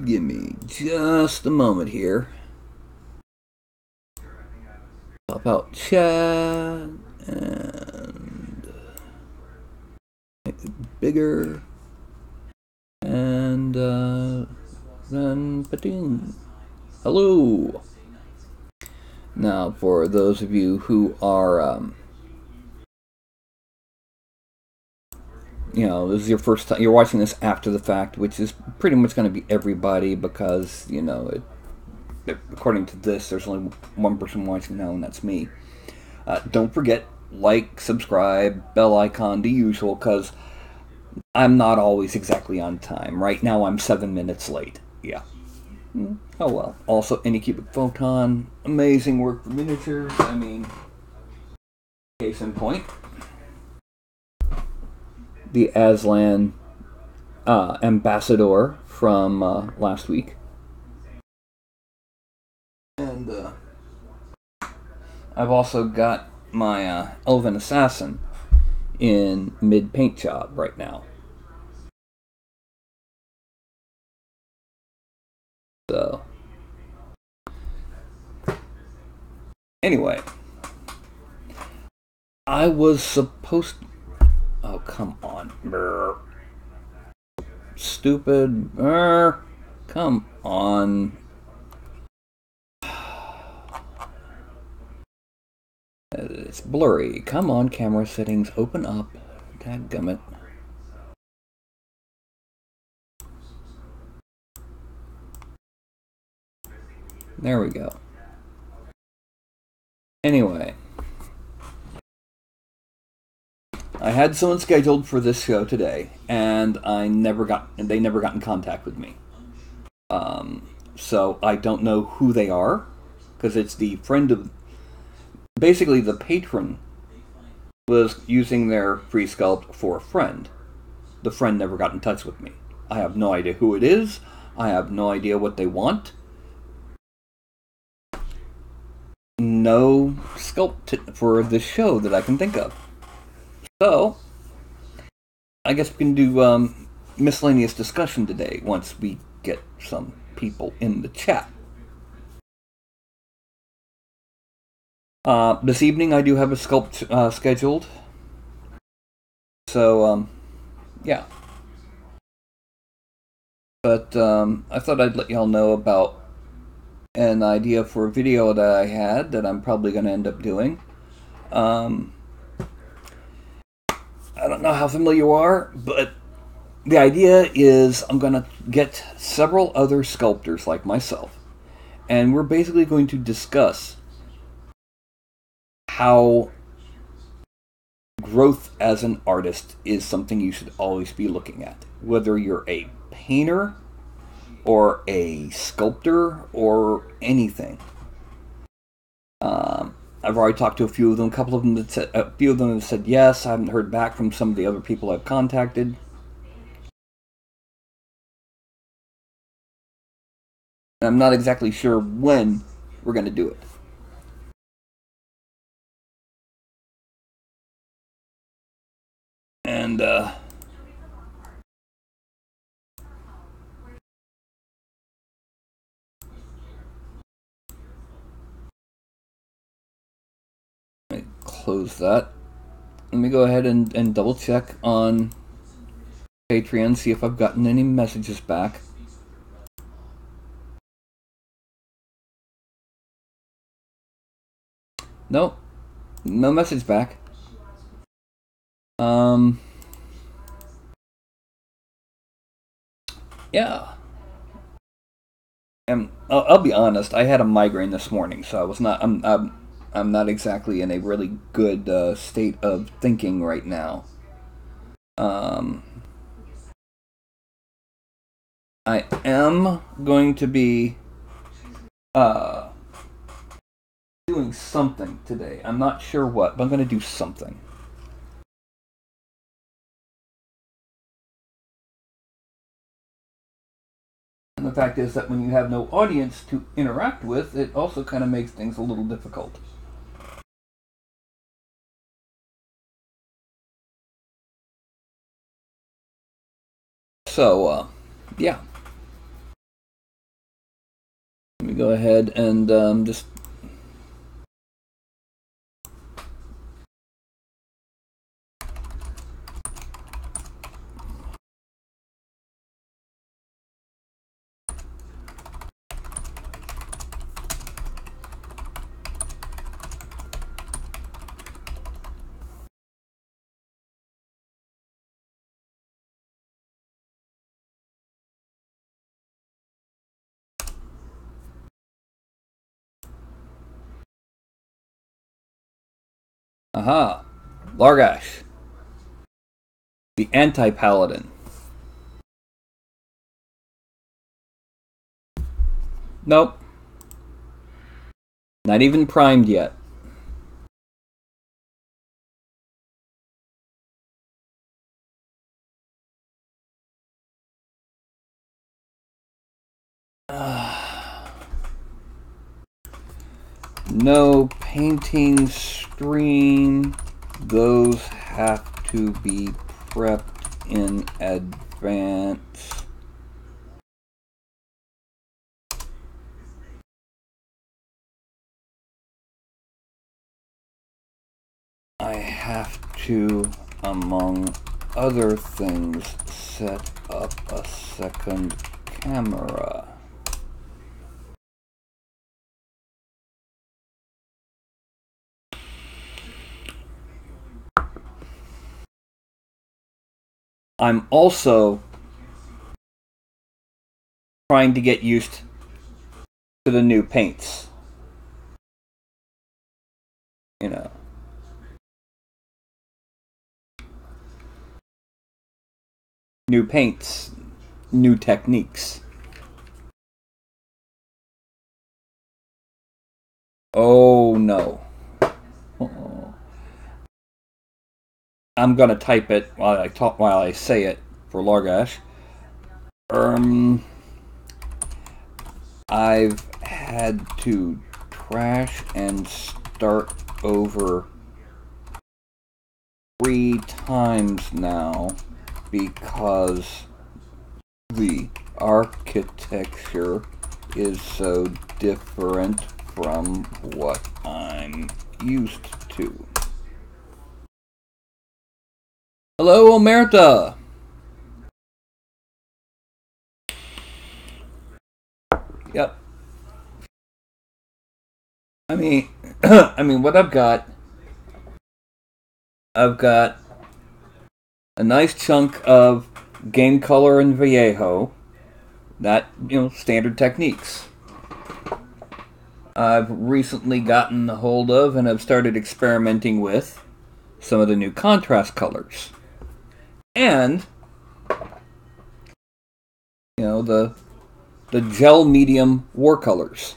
Give me just a moment here. Pop out chat and make it bigger. And then pating. Hello. Now, for those of you who are, this is your first time, you're watching this after the fact, which is pretty much going to be everybody because, according to this, there's only one person watching now, and that's me. Don't forget, like, subscribe, bell icon, the usual, because I'm not always exactly on time. Right now, I'm 7 minutes late. Yeah. Oh well. Also, Anycubic Photon, amazing work for miniatures. I mean, case in point, the Aslan ambassador from last week. And I've also got my Elven Assassin in mid-paint job right now. So, anyway, I was supposed to... Oh, come on. Brr. Stupid. Brr. Come on. It's blurry. Come on, camera settings. Open up. Dadgummit. There we go. Anyway. I had someone scheduled for this show today, and they never got in contact with me. So I don't know who they are, because it's the friend of... Basically, the patron was using their free sculpt for a friend. The friend never got in touch with me. I have no idea who it is. I have no idea what they want. No sculpt for this show that I can think of. So, I guess we can do miscellaneous discussion today once we get some people in the chat. This evening I do have a sculpt scheduled. So, yeah. But I thought I'd let y'all know about an idea for a video that I had that I'm probably going to end up doing. I don't know how familiar you are, but the idea is I'm going to get several other sculptors like myself, and we're basically going to discuss how growth as an artist is something you should always be looking at. Whether you're a painter or a sculptor or anything. I've already talked to a few of them. A few of them have said yes. I haven't heard back from some of the other people I've contacted. I'm not exactly sure when we're going to do it. And let me close that. Let me go ahead and double check on Patreon, see if I've gotten any messages back. Nope. No message back. Yeah. And I'll be honest, I had a migraine this morning, so I was not. I'm not exactly in a really good state of thinking right now. I am going to be doing something today. I'm not sure what, but I'm going to do something. And the fact is that when you have no audience to interact with, it also kind of makes things a little difficult. So, yeah. me go ahead and just... Aha! Largash. The anti-paladin. Nope. Not even primed yet. No painting screen. Those have to be prepped in advance. I have to, among other things, set up a second camera. I'm also trying to get used to the new paints. You know. New paints, new techniques. Oh no. I'm gonna type it while I say it for Largash. I've had to trash and start over 3 times now because the architecture is so different from what I'm used to. Hello, Omerta! Yep. I mean, what I've got a nice chunk of game color and Vallejo. That, standard techniques. I've recently gotten a hold of and have started experimenting with some of the new contrast colors. And, the gel medium watercolors.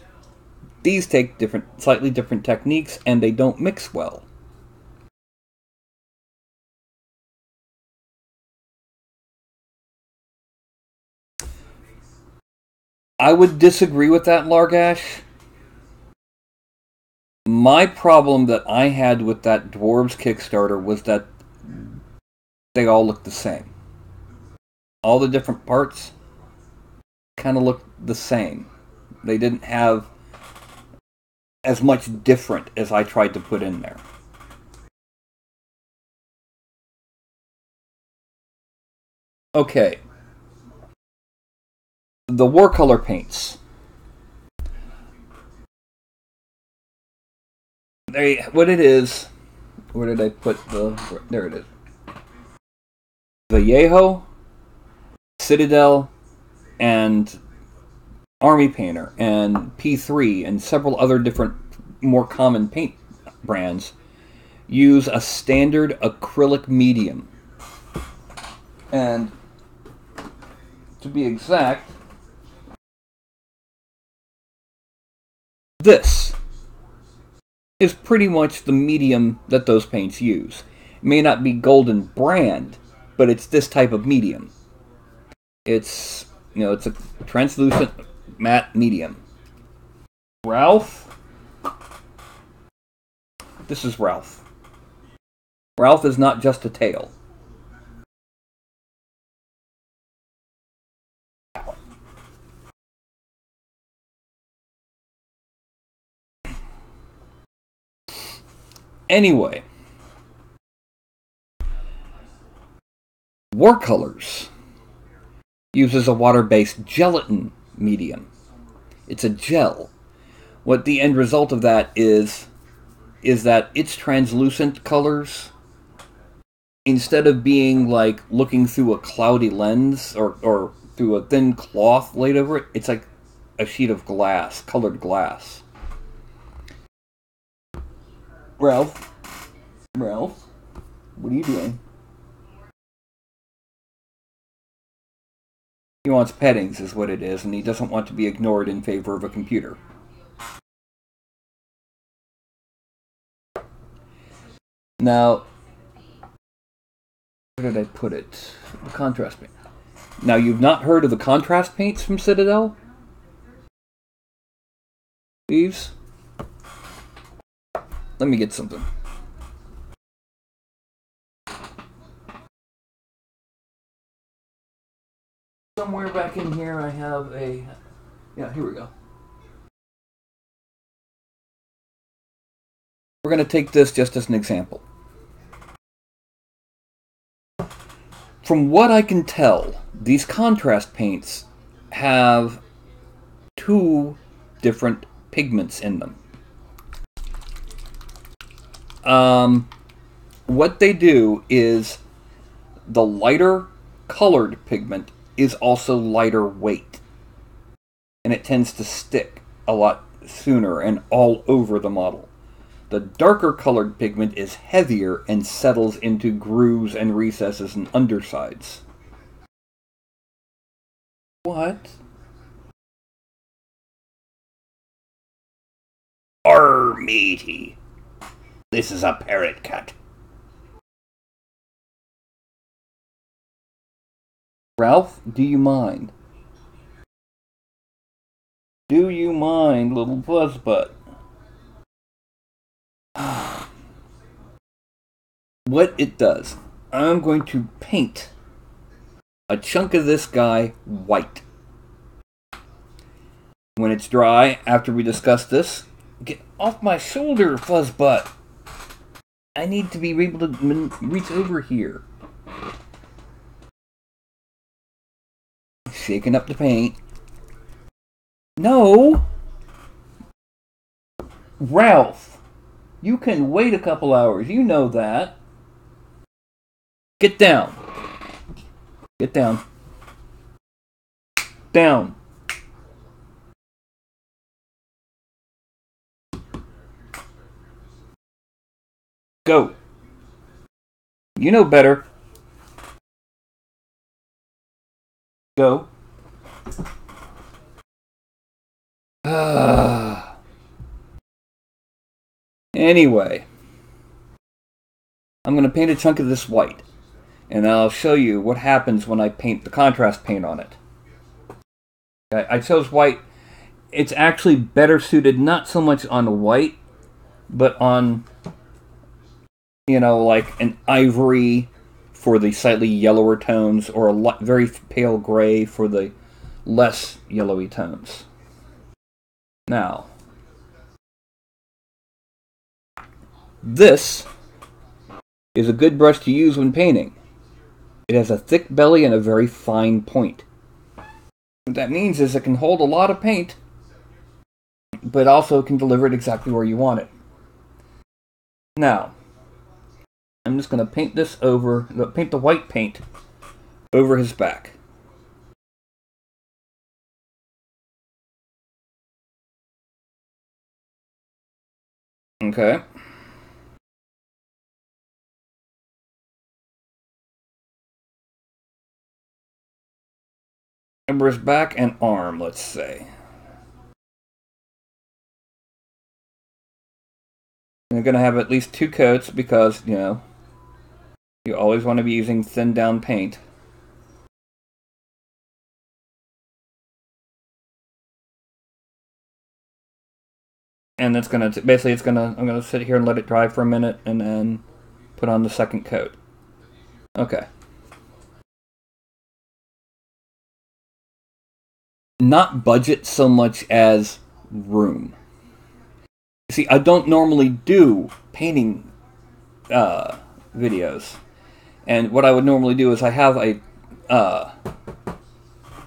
These take slightly different techniques, and they don't mix well. I would disagree with that, Largash. My problem that I had with that Dwarves Kickstarter was that they all looked the same. All the different parts kind of looked the same. They didn't have as much different as I tried to put in there. Okay. The watercolor paints. What it is... Where did I put the... There it is. Vallejo, Citadel, and Army Painter, and P3, and several other different, more common paint brands use a standard acrylic medium. And to be exact, this is pretty much the medium that those paints use. It may not be Golden brand, but it's this type of medium. It's, it's a translucent matte medium. Ralph. This is Ralph. Ralph is not just a tail. Anyway, Watercolors uses a water-based gelatin medium. It's a gel. What the end result of that is that its translucent colors, instead of being like looking through a cloudy lens or through a thin cloth laid over it, it's like a sheet of glass, colored glass. Ralph, what are you doing? He wants pettings, is what it is, and he doesn't want to be ignored in favor of a computer. Now, where did I put it? The contrast paint. Now, you've not heard of the contrast paints from Citadel? Thieves? Let me get something. Somewhere back in here I have a... Yeah, here we go. We're going to take this just as an example. From what I can tell, these contrast paints have two different pigments in them. What they do is the lighter colored pigment is also lighter weight, and it tends to stick a lot sooner and all over the model. The darker colored pigment is heavier and settles into grooves and recesses and undersides. What? Arr, matey. This is a parrot cut. Ralph, do you mind? Do you mind, little fuzzbutt? What it does, I'm going to paint a chunk of this guy white. When it's dry, after we discuss this, get off my shoulder, fuzzbutt. I need to be able to reach over here. Shaking up the paint. No! Ralph, you can wait a couple hours. You know that. Get down. Get down. Down. Go. You know better. Go. Anyway, I'm going to paint a chunk of this white, and I'll show you what happens when I paint the contrast paint on it. Okay, I chose white. It's actually better suited not so much on white, but on, you know, like an ivory for the slightly yellower tones, or a very pale gray for the less yellowy tones. Now, this is a good brush to use when painting. It has a thick belly and a very fine point. What that means is it can hold a lot of paint, but also can deliver it exactly where you want it. Now, I'm just going to paint this over, paint the white paint over his back. Okay. Over his back and arm, let's say. You're going to have at least 2 coats because, you know, you always want to be using thin down paint. And it's going to, basically I'm going to sit here and let it dry for a minute and then put on the second coat. Okay. Not budget so much as room. See, I don't normally do painting videos. And what I would normally do is I have a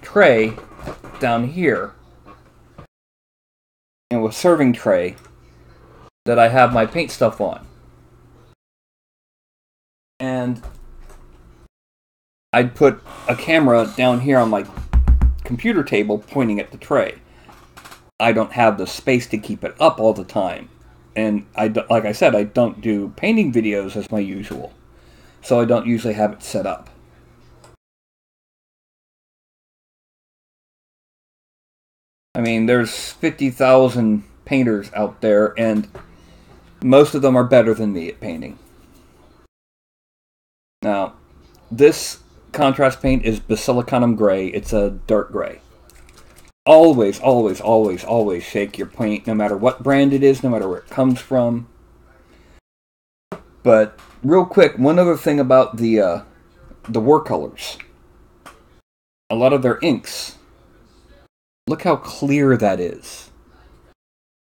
tray down here, and a serving tray that I have my paint stuff on. And I'd put a camera down here on my computer table pointing at the tray. I don't have the space to keep it up all the time. And like I said, I don't do painting videos as my usual. So I don't usually have it set up. I mean, there's 50,000 painters out there, and most of them are better than me at painting. Now, this contrast paint is Basilicanum Gray. It's a dark gray. Always, always, always, always shake your paint, no matter what brand it is, no matter where it comes from. But, real quick, one other thing about the watercolors. A lot of their inks, look how clear that is.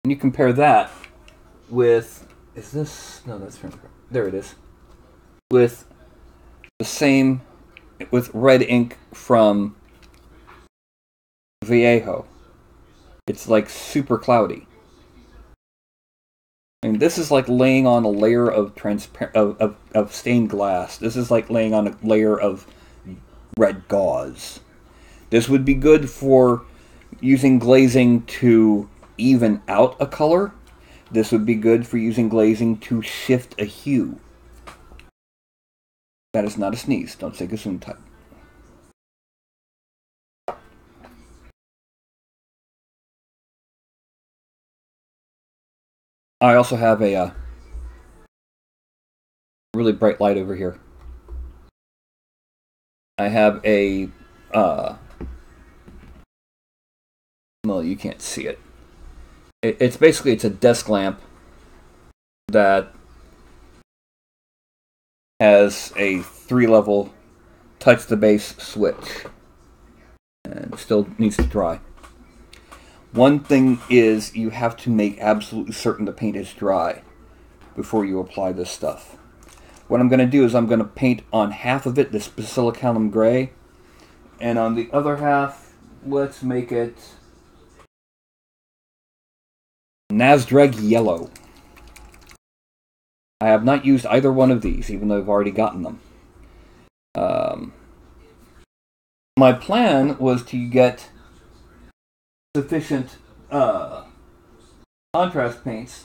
And you compare that with, is this, no, that's, there it is. With the same, with red ink from Vallejo. It's like super cloudy. I mean, this is like laying on a layer of of stained glass. This is like laying on a layer of red gauze. This would be good for using glazing to even out a color. This would be good for using glazing to shift a hue. That is not a sneeze. Don't take a zoom type. I also have a really bright light over here. I have a well, you can't see it. It's basically, it's a desk lamp that has a 3-level touch the base switch, and still needs to dry. One thing is, you have to make absolutely certain the paint is dry before you apply this stuff. What I'm going to do is I'm going to paint on half of it this Basilicanum Gray, and on the other half, let's make it Nasdrag Yellow. I have not used either one of these, even though I've already gotten them. My plan was to get sufficient contrast paints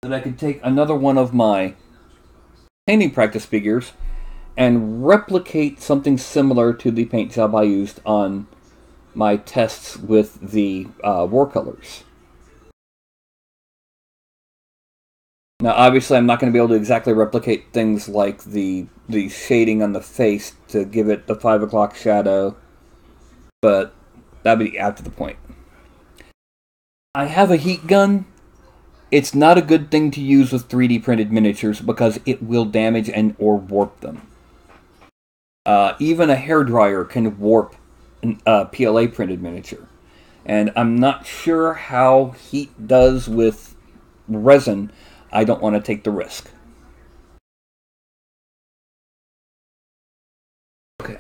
that I could take another one of my painting practice figures and replicate something similar to the paint job I used on my tests with the watercolors. Now, obviously, I'm not going to be able to exactly replicate things like the shading on the face to give it the 5 o'clock shadow, but that'd be after the point. I have a heat gun. It's not a good thing to use with 3D printed miniatures because it will damage and or warp them. Even a hairdryer can warp a PLA printed miniature. And I'm not sure how heat does with resin. I don't want to take the risk. Okay.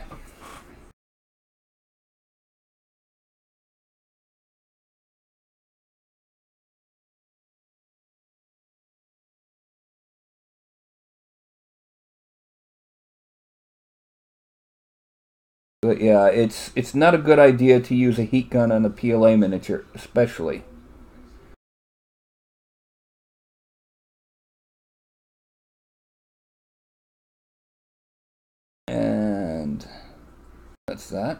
But yeah, it's not a good idea to use a heat gun on a PLA miniature, especially. And that's that.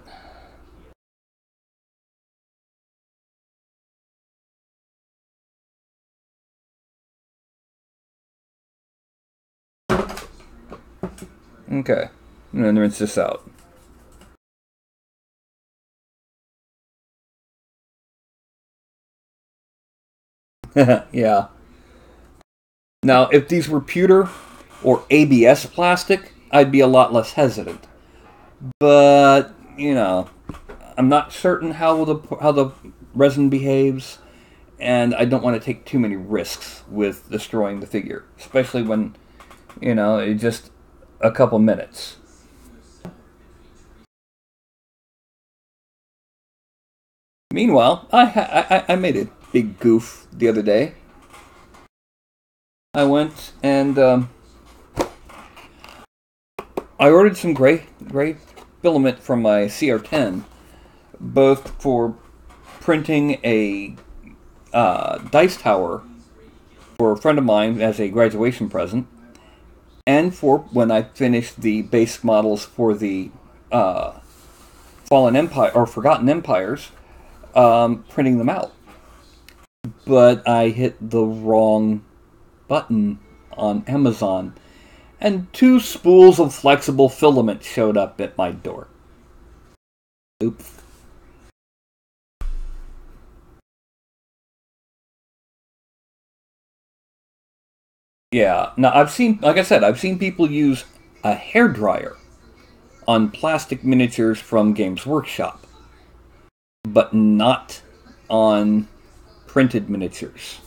Okay, and then rinse this out. Yeah. Now, if these were pewter or ABS plastic, I'd be a lot less hesitant. But, you know, I'm not certain how the resin behaves, and I don't want to take too many risks with destroying the figure, especially when You know, it just a couple minutes. Meanwhile, I made a big goof the other day. I went and I ordered some gray filament from my CR10, both for printing a dice tower for a friend of mine as a graduation present, and for when I finished the base models for the Fallen Empire or Forgotten Empires, printing them out. But I hit the wrong button on Amazon, and 2 spools of flexible filament showed up at my door. Oops. Yeah. Now I've seen, like I said, I've seen people use a hairdryer on plastic miniatures from Games Workshop, but not on printed miniatures.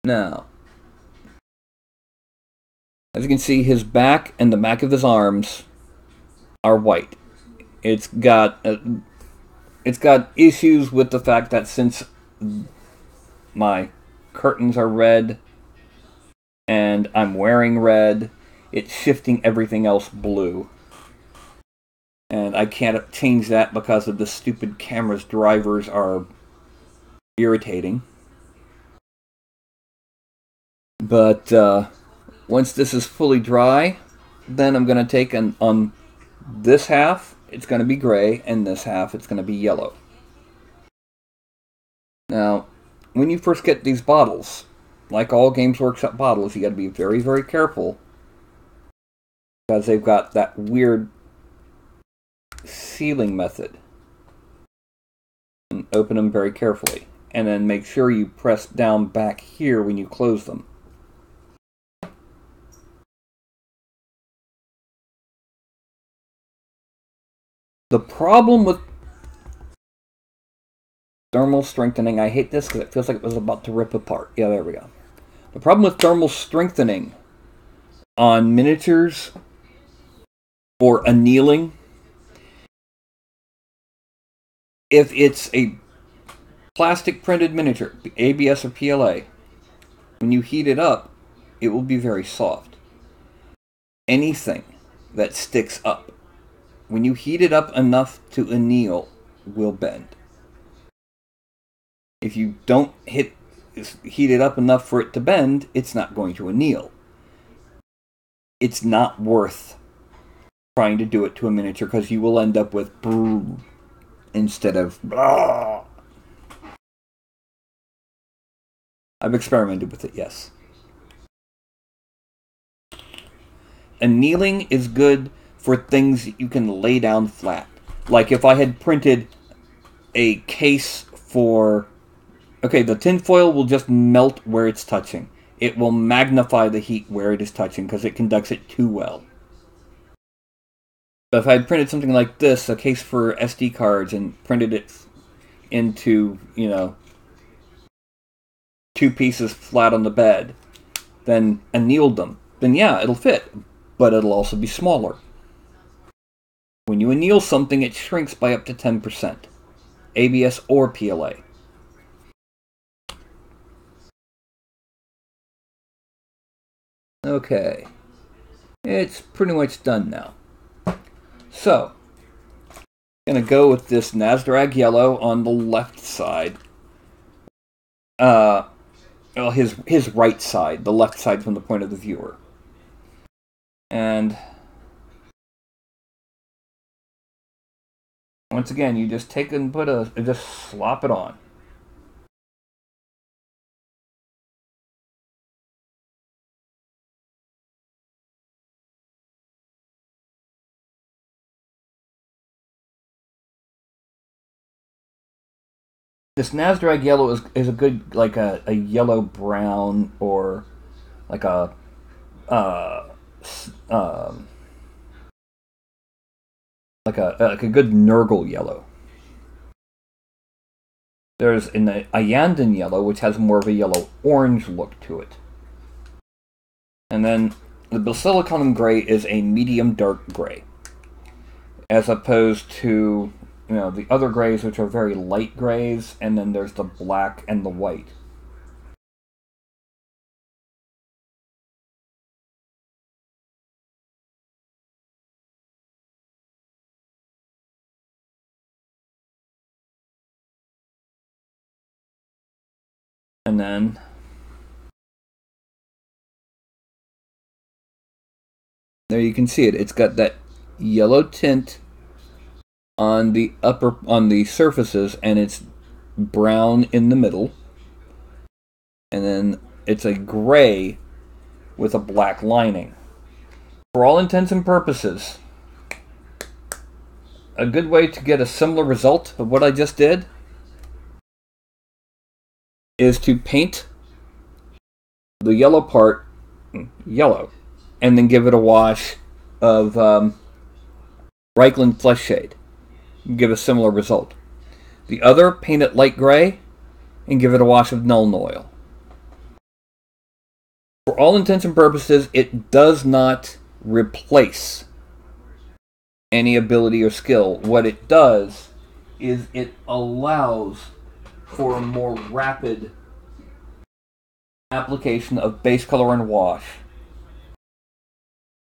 Now, as you can see, his back and the back of his arms are white. It's got issues with the fact that since my curtains are red and I'm wearing red, it's shifting everything else blue. And I can't change that because of the stupid camera's drivers are irritating. But once this is fully dry, then I'm going to take on this half, it's going to be gray, and this half, it's going to be yellow. Now, when you first get these bottles, like all Games Workshop bottles, you got to be very, very careful because they've got that weird sealing method. And open them very carefully, and then make sure you press down back here when you close them. The problem with thermal strengthening, I hate this because it feels like it was about to rip apart. Yeah, there we go. The problem with thermal strengthening on miniatures or annealing, if it's a plastic printed miniature, ABS or PLA, when you heat it up, it will be very soft. Anything that sticks up, when you heat it up enough to anneal, will bend. If you don't heat it up enough for it to bend, it's not going to anneal. It's not worth trying to do it to a miniature because you will end up with brrr instead of blah. I've experimented with it, yes. Annealing is good for things that you can lay down flat. Like if I had printed a case for... Okay, the tinfoil will just melt where it's touching. It will magnify the heat where it is touching because it conducts it too well. But if I had printed something like this, a case for SD cards, and printed it into, 2 pieces flat on the bed, then annealed them, then yeah, it'll fit, but it'll also be smaller. When you anneal something, it shrinks by up to 10%, ABS or PLA. Okay, it's pretty much done now. So, I'm going to go with this Nazdrag yellow on the left side. Well, his right side, the left side from the point of the viewer. And once again, you just take and just slop it on. This Nazdrag yellow is a good, like a yellow brown, or like a like a good Nurgle yellow. There's a Yandan yellow, which has more of a yellow-orange look to it. And then the basilicon gray is a medium dark gray, as opposed to, you know, the other grays, which are very light grays, and then there's the black and the white. And then there you can see it. It's got that yellow tint on the surfaces, and it's brown in the middle. And then it's a gray with a black lining. For all intents and purposes, a good way to get a similar result of what I just did is to paint the yellow part yellow, and then give it a wash of Reichland Flesh Shade. Give a similar result. The other, paint it light gray, and give it a wash of Nuln Oil. For all intents and purposes, it does not replace any ability or skill. What it does is it allows for a more rapid application of base color and wash.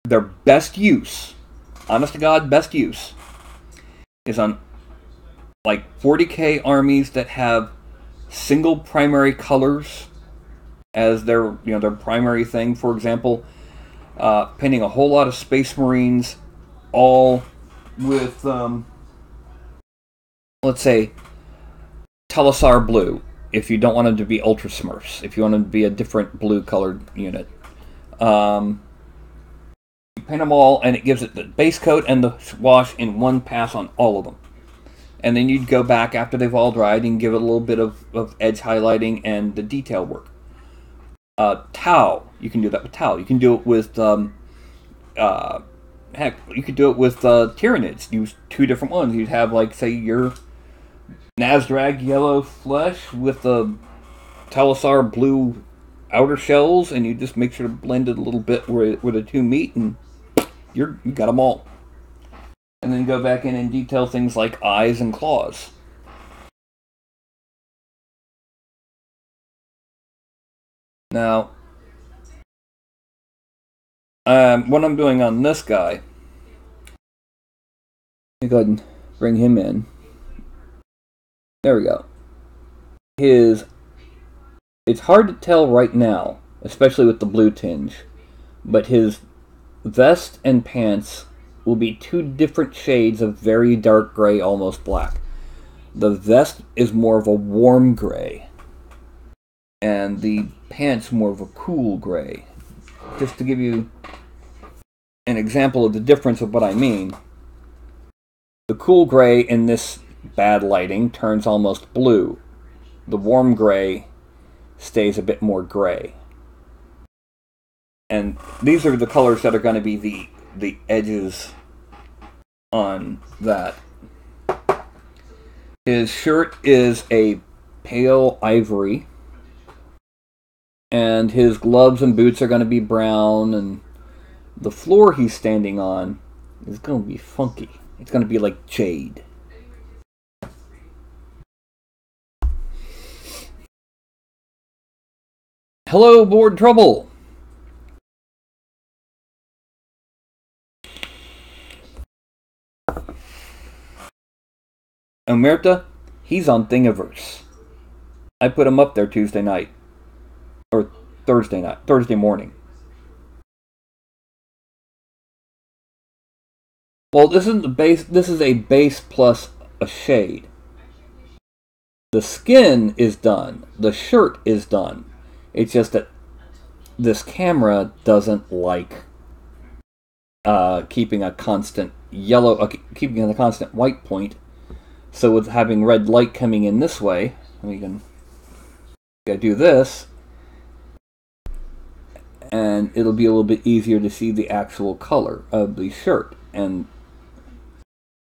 Their best use, honest to God, best use, is on like 40k armies that have single primary colors as their primary thing. For example, painting a whole lot of Space Marines, all with let's say Telesar blue. If you don't want them to be Ultra Smurfs, if you want them to be a different blue colored unit, you paint them all, and it gives it the base coat and the wash in one pass on all of them. And then you'd go back after they've all dried and give it a little bit of edge highlighting and the detail work. Tau, you can do that with Tau. You can do it with heck, you could do it with Tyranids. Use two different ones. You'd have, like, say, your Nazdrag yellow flesh with the Telesar blue outer shells, and you just make sure to blend it a little bit where the two meet, and you got them all. And then go back in and detail things like eyes and claws. Now, what I'm doing on this guy, let me go ahead and bring him in. There we go. It's hard to tell right now, especially with the blue tinge, but his vest and pants will be two different shades of very dark gray, almost black. The vest is more of a warm gray, and the pants more of a cool gray. Just to give you an example of the difference of what I mean, the cool gray in this bad lighting turns almost blue. The warm gray stays a bit more gray. And these are the colors that are going to be the edges on that. His shirt is a pale ivory, and his gloves and boots are going to be brown, and the floor he's standing on is going to be funky. It's going to be like jade. Hello, Board Trouble! Omerta, he's on Thingiverse. I put him up there Tuesday night. Or Thursday morning. Well, this isn't the base. This is a base plus a shade. The skin is done. The shirt is done. It's just that this camera doesn't like keeping a constant yellow, keeping a constant white point. So with having red light coming in this way, we can do this, and it'll be a little bit easier to see the actual color of the shirt and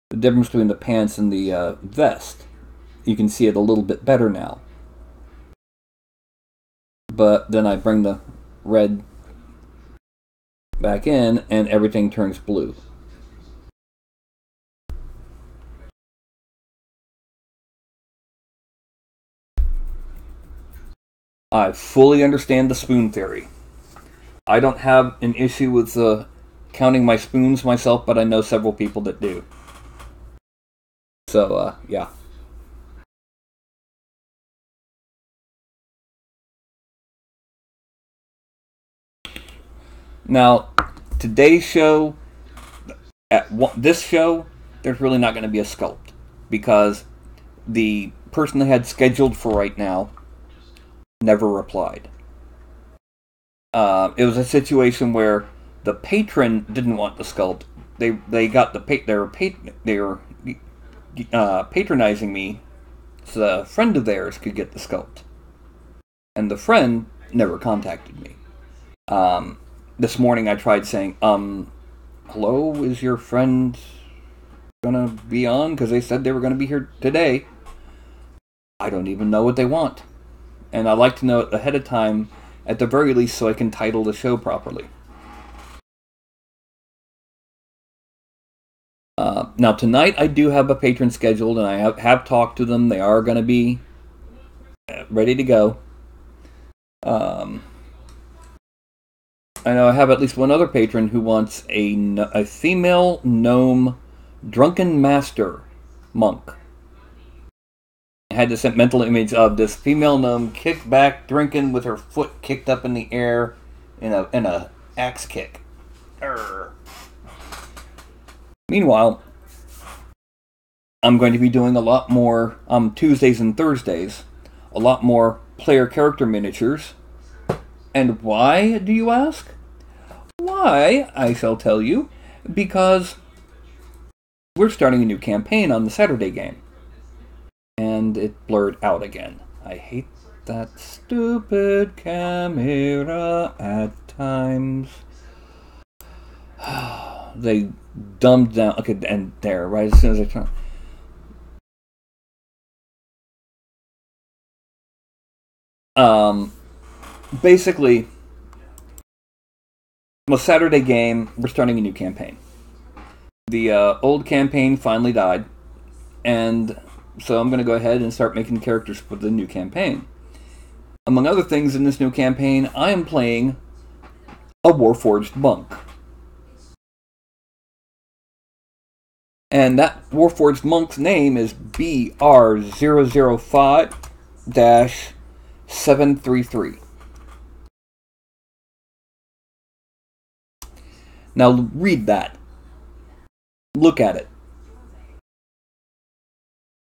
the difference between the pants and the vest. You can see it a little bit better now. But then I bring the red back in, and everything turns blue. I fully understand the spoon theory. I don't have an issue with counting my spoons myself, but I know several people that do. So, yeah. Now, today's show, this show, there's really not going to be a sculpt, because the person they had scheduled for right now never replied. It was a situation where the patron didn't want the sculpt. They got they were patronizing me, so a friend of theirs could get the sculpt, and the friend never contacted me. This morning I tried saying, hello, is your friend gonna be on? Because they said they were gonna be here today. I don't even know what they want, and I like to know it ahead of time, at the very least, so I can title the show properly. Now tonight I do have a patron scheduled, and I have talked to them. They are going to be ready to go. I know I have at least one other patron who wants a female gnome drunken master monk. I had this mental image of this female gnome kicked back, drinking with her foot kicked up in the air in a axe kick. Urgh. Meanwhile, I'm going to be doing a lot more Tuesdays and Thursdays, a lot more player character miniatures. And why, do you ask? Why, I shall tell you, because we're starting a new campaign on the Saturday game. And it blurred out again. I hate that stupid camera at times. They dumbed down. Okay, and there, right as soon as I turn. Basically, the Saturday game, we're starting a new campaign. The old campaign finally died, and so I'm going to go ahead and start making characters for the new campaign. Among other things in this new campaign, I am playing a Warforged monk. And that Warforged monk's name is BR005-733. Now read that. Look at it.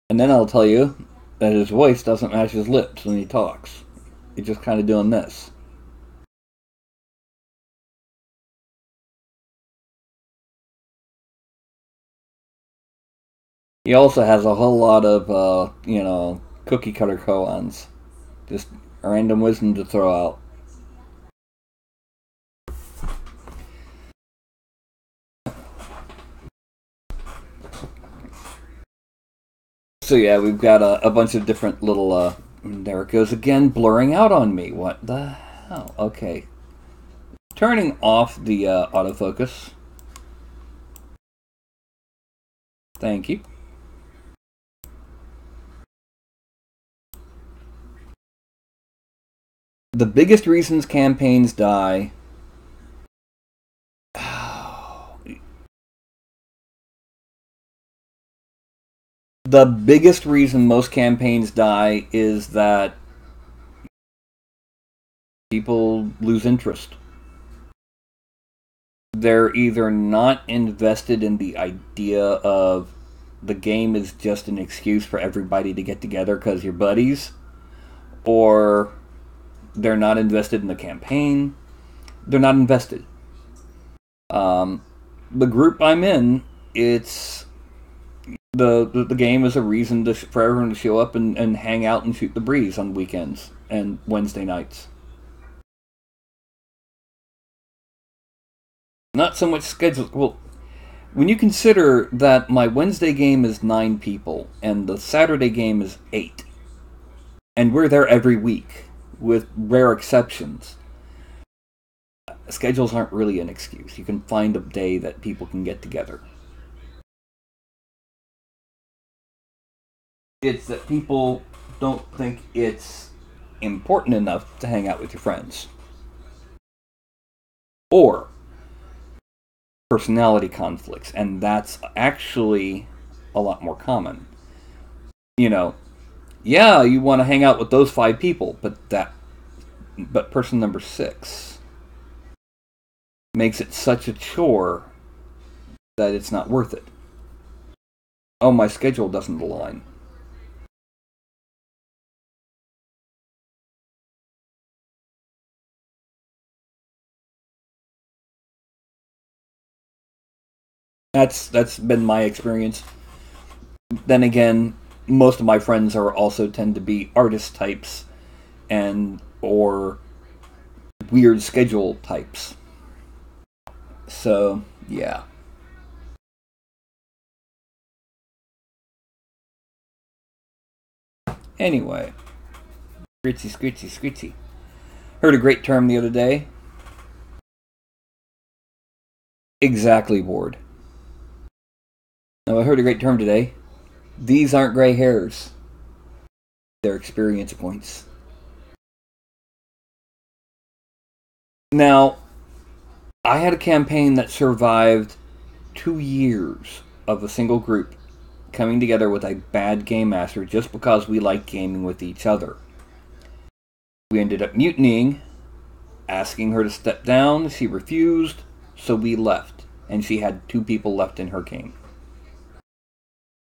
And then I'll tell you that his voice doesn't match his lips when he talks. He's just kind of doing this. He also has a whole lot of, cookie cutter koans. Just random wisdom to throw out. So yeah, we've got a bunch of different little, there it goes again, blurring out on me. What the hell? Okay. Turning off the autofocus. Thank you. The biggest reasons campaigns die. The biggest reason most campaigns die is that people lose interest. They're either not invested in the idea of the game is just an excuse for everybody to get together because you're buddies, or they're not invested in the campaign. They're not invested. The group I'm in, it's the game is a reason for everyone to show up and hang out and shoot the breeze on weekends and Wednesday nights. Not so much scheduled. Well, when you consider that my Wednesday game is 9 people and the Saturday game is 8, and we're there every week with rare exceptions, schedules aren't really an excuse. You can find a day that people can get together. It's that people don't think it's important enough to hang out with your friends. Or personality conflicts, and that's actually a lot more common. You know, yeah, you want to hang out with those 5 people, but person number 6 makes it such a chore that it's not worth it. Oh, my schedule doesn't align. That's been my experience. Then again, most of my friends are also tend to be artist types and or weird schedule types. So, yeah. Anyway, scritchy, scritchy, scritchy. Heard a great term the other day. Exactly bored. Now, I heard a great term today. These aren't gray hairs. They're experience points. Now, I had a campaign that survived 2 years of a single group coming together with a bad game master just because we liked gaming with each other. We ended up mutinying, asking her to step down. She refused, so we left, and she had 2 people left in her game.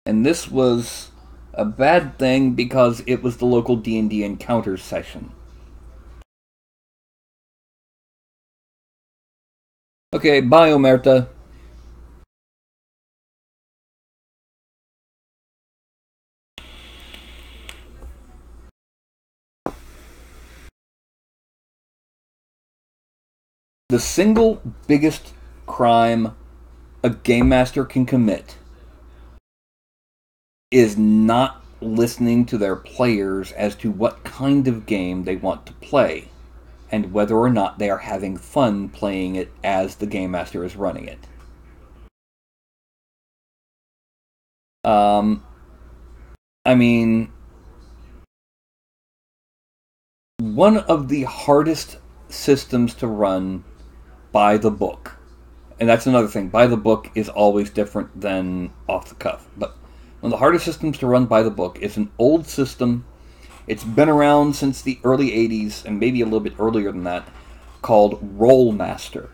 And this was a bad thing because it was the local D&D Encounters session. Okay, bye, Omerta. The single biggest crime a game master can commit is not listening to their players as to what kind of game they want to play and whether or not they are having fun playing it as the game master is running it. I mean, one of the hardest systems to run by the book, and that's another thing, by the book is always different than off the cuff, but one of the hardest systems to run by the book is an old system. It's been around since the early 80s, and maybe a little bit earlier than that, called Rollmaster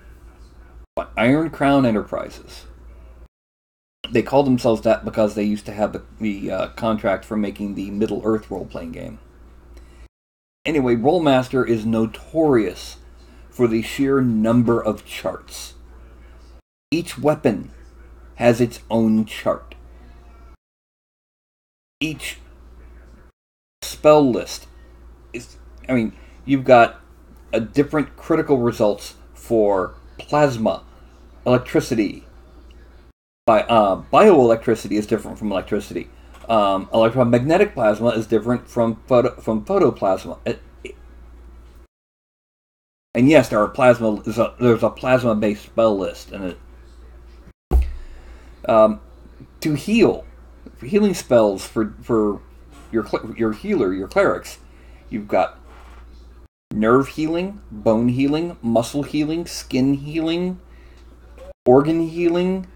by Iron Crown Enterprises. They call themselves that because they used to have the contract for making the Middle-earth role-playing game. Anyway, Rollmaster is notorious for the sheer number of charts. Each weapon has its own chart. Each spell list is, you've got a different critical results for plasma, electricity. Bioelectricity is different from electricity. Electromagnetic plasma is different from photoplasma. And yes, there's a plasma-based spell list, and to heal, for healing spells for your healer, your clerics, you've got nerve healing, bone healing, muscle healing, skin healing, organ healing.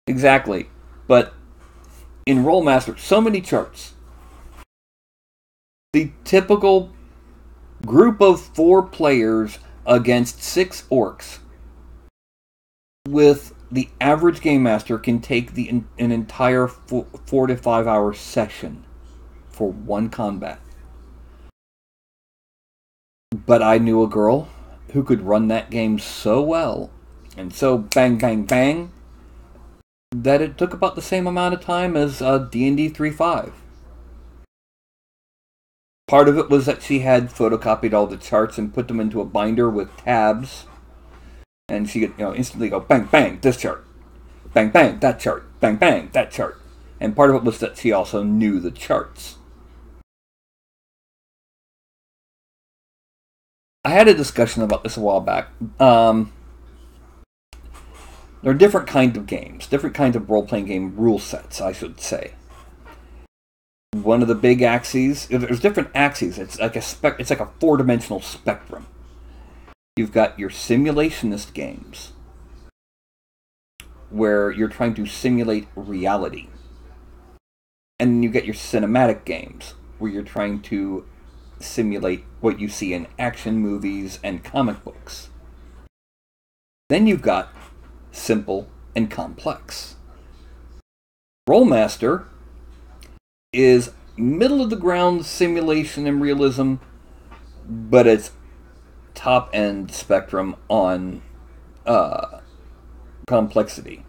Exactly. But in Rollmaster, so many charts. The typical group of 4 players against 6 orcs with the average game master can take an entire 4 to 5 hour session for one combat. But I knew a girl who could run that game so well and so bang bang bang that it took about the same amount of time as D&D 3.5. Part of it was that she had photocopied all the charts and put them into a binder with tabs, and she could instantly go bang bang this chart, bang bang that chart, bang, bang, that chart. And part of it was that she also knew the charts. I had a discussion about this a while back. There are different kinds of games, different kinds of role-playing game rule sets, I should say. One of the big axes, there's different axes. It's like a four-dimensional spectrum. You've got your simulationist games, where you're trying to simulate reality. And then you get your cinematic games, where you're trying to simulate what you see in action movies and comic books. Then you've got simple and complex. Rollmaster is middle-of-the-ground simulation and realism, but it's top-end spectrum on complexity.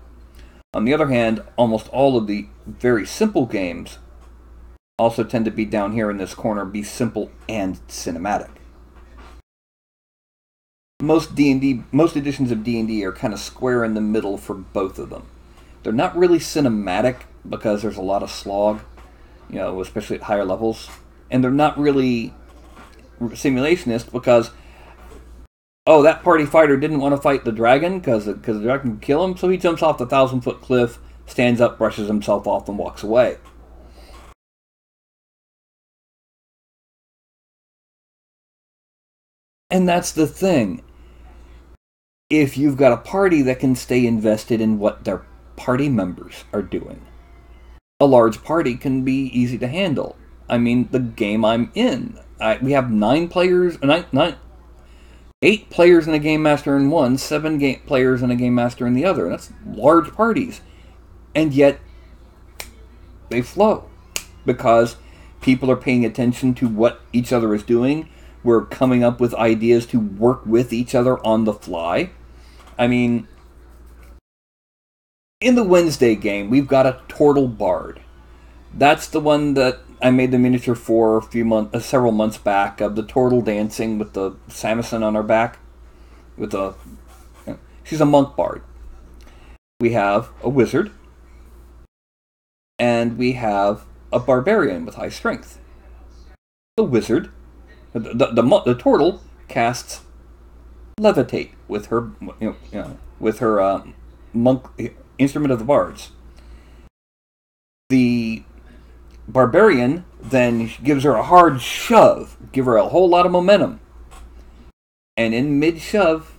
On the other hand, almost all of the very simple games also tend to be down here in this corner, be simple and cinematic. Most editions of D&D are kind of square in the middle for both of them. They're not really cinematic because there's a lot of slog, especially at higher levels. And they're not really simulationist because, that party fighter didn't want to fight the dragon because the dragon can kill him, so he jumps off the 1,000-foot cliff, stands up, brushes himself off, and walks away. And that's the thing. If you've got a party that can stay invested in what their party members are doing, a large party can be easy to handle. I mean, the game I'm in, we have 9 players, 8 players in a game master in one, 7 players in a game master in the other. That's large parties. And yet, they flow. Because people are paying attention to what each other is doing. We're coming up with ideas to work with each other on the fly. I mean, in the Wednesday game, we've got a Turtle Bard. That's the one that I made the miniature for several months back, of the turtle dancing with the Samson on her back. She's a monk bard. We have a wizard, and we have a barbarian with high strength. The wizard, the turtle, casts levitate with her, monk instrument of the bards. The barbarian then gives her a hard shove, give her a whole lot of momentum. And in mid-shove,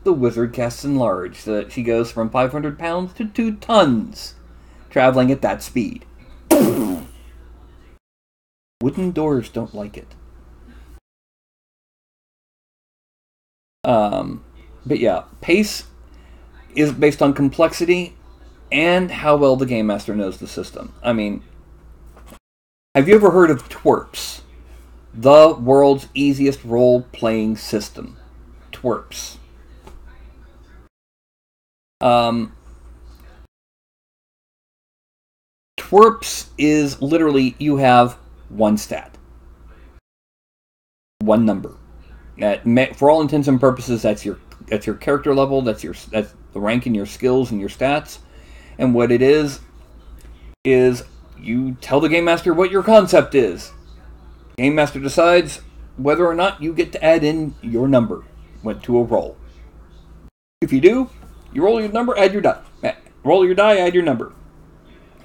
the wizard casts enlarge, so that she goes from 500 pounds to 2 tons, traveling at that speed. Wooden doors don't like it. But yeah, pace is based on complexity and how well the game master knows the system. I mean, have you ever heard of Twerps? The world's easiest role-playing system. Twerps. Twerps is literally, you have one stat. One number. For all intents and purposes, that's your character level, that's the rank in your skills and your stats. And what it is you tell the game master what your concept is. Game master decides whether or not you get to add in your number to a roll. If you do, you roll your number, add your die. Roll your die, add your number.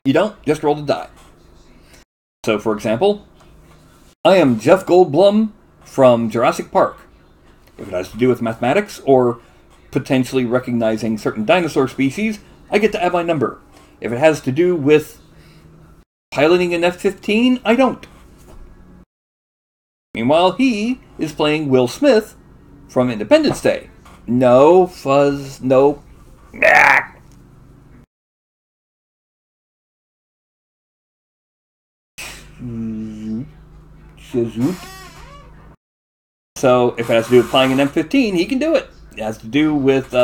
You don't, just roll the die. So, for example, I am Jeff Goldblum from Jurassic Park. If it has to do with mathematics or potentially recognizing certain dinosaur species, I get to add my number. If it has to do with piloting an F-15, I don't. Meanwhile, he is playing Will Smith from Independence Day. No fuzz, no. So, if it has to do with flying an F-15, he can do it. It has to do with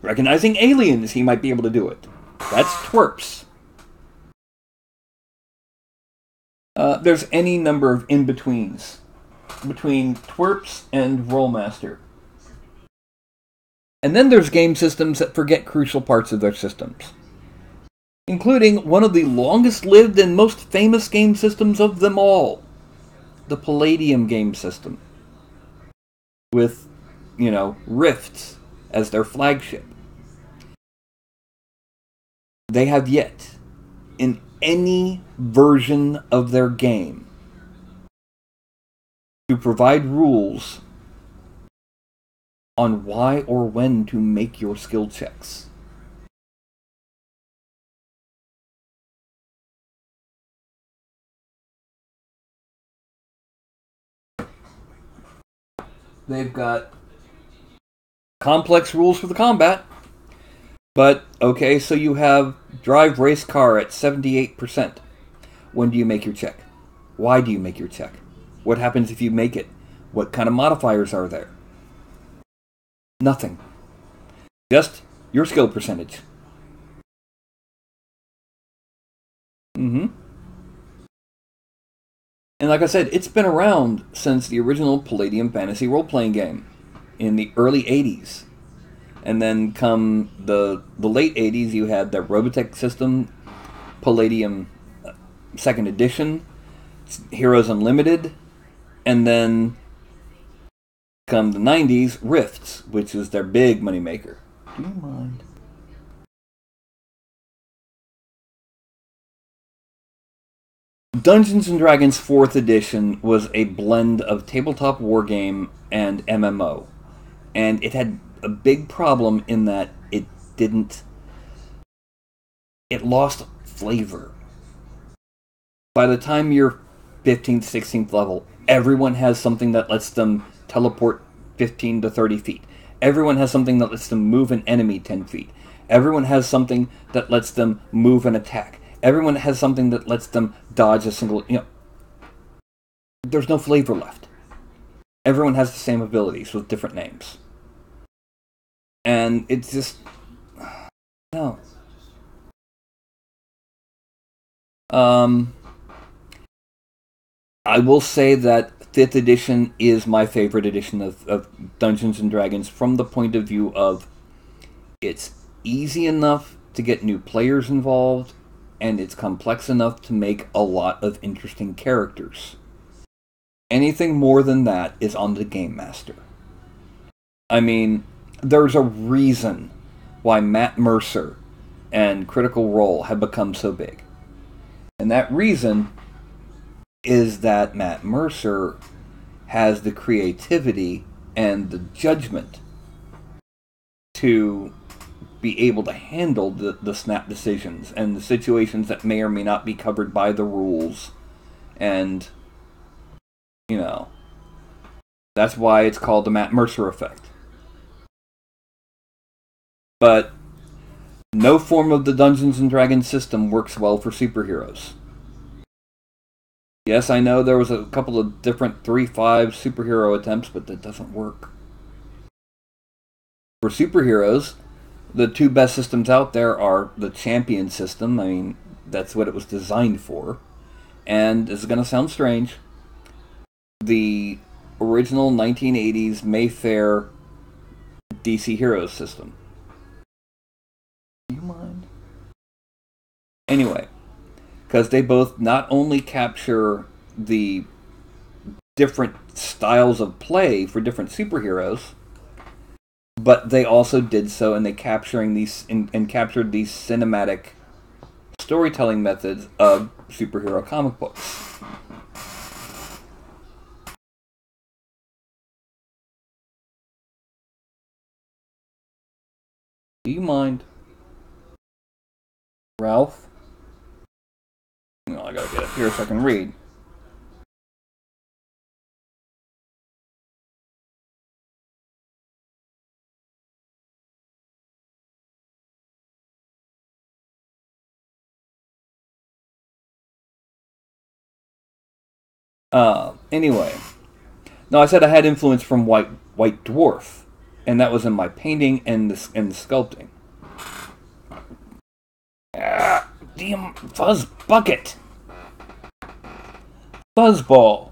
recognizing aliens, he might be able to do it. That's twerps. There's any number of in-betweens between twerps and Rollmaster. And then there's game systems that forget crucial parts of their systems. including one of the longest-lived and most famous game systems of them all, the Palladium game system, with, Rifts as their flagship. They have yet, in any version of their game, to provide rules on why or when to make your skill checks. They've got complex rules for the combat, but okay, so you have drive race car at 78%. When do you make your check? Why do you make your check? What happens if you make it? What kind of modifiers are there? Nothing. Just your skill percentage. Mm-hmm. And like I said, it's been around since the original Palladium fantasy role-playing game in the early 80s. And then come the late 80s, you had the Robotech system, Palladium 2nd Edition, Heroes Unlimited, and then come the 90s, Rifts, which is their big moneymaker. Do you mind? Dungeons & Dragons 4th Edition was a blend of tabletop wargame and MMO. And it had a big problem in that it lost flavor. By the time you're 15th, 16th level, everyone has something that lets them teleport 15 to 30 feet. Everyone has something that lets them move an enemy 10 feet. Everyone has something that lets them move an attack. Everyone has something that lets them dodge a single... there's no flavor left. Everyone has the same abilities with different names. And it's just... No. I will say that 5th edition is my favorite edition of Dungeons & Dragons from the point of view of it's easy enough to get new players involved, and it's complex enough to make a lot of interesting characters. Anything more than that is on the Game Master. I mean, there's a reason why Matt Mercer and Critical Role have become so big. And that reason is that Matt Mercer has the creativity and the judgment to be able to handle the snap decisions and the situations that may or may not be covered by the rules. And, that's why it's called the Matt Mercer effect. But no form of the Dungeons & Dragons system works well for superheroes. Yes, I know there was a couple of different 3-5 superhero attempts, but that doesn't work. For superheroes, the two best systems out there are the Champion system. I mean, that's what it was designed for. And this is going to sound strange. The original 1980s Mayfair DC Heroes system. Do you mind? Anyway, because they both not only capture the different styles of play for different superheroes, but they also did so, and they captured these cinematic storytelling methods of superhero comic books. Do you mind, Ralph? I gotta get up here so I can read. Anyway. No, I said I had influence from White Dwarf, and that was in my painting and the sculpting. Damn fuzz bucket! Fuzzball!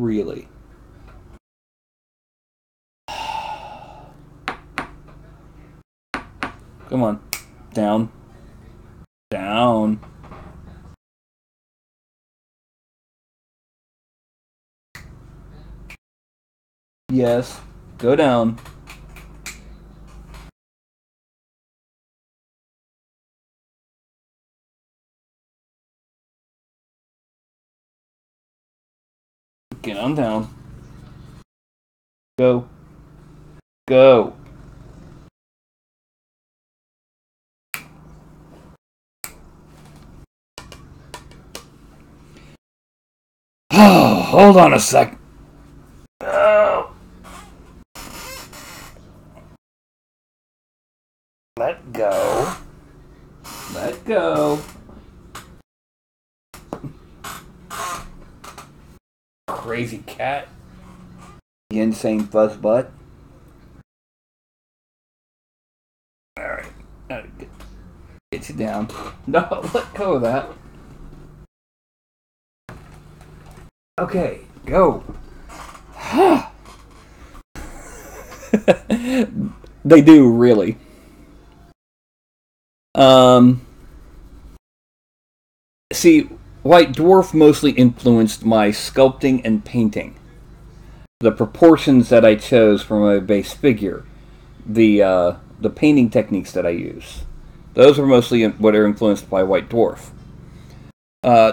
Really. Come on. Down. Down. Yes. Go down. Get on down. Go. Go. Oh, hold on a sec. Oh. Let go. Let go. Crazy cat. The insane fuzz butt. Alright. Get you down. No, let go of that. Okay, go. They do, really. See, White Dwarf mostly influenced my sculpting and painting. The proportions that I chose for my base figure, the painting techniques that I use, those were mostly what are influenced by White Dwarf.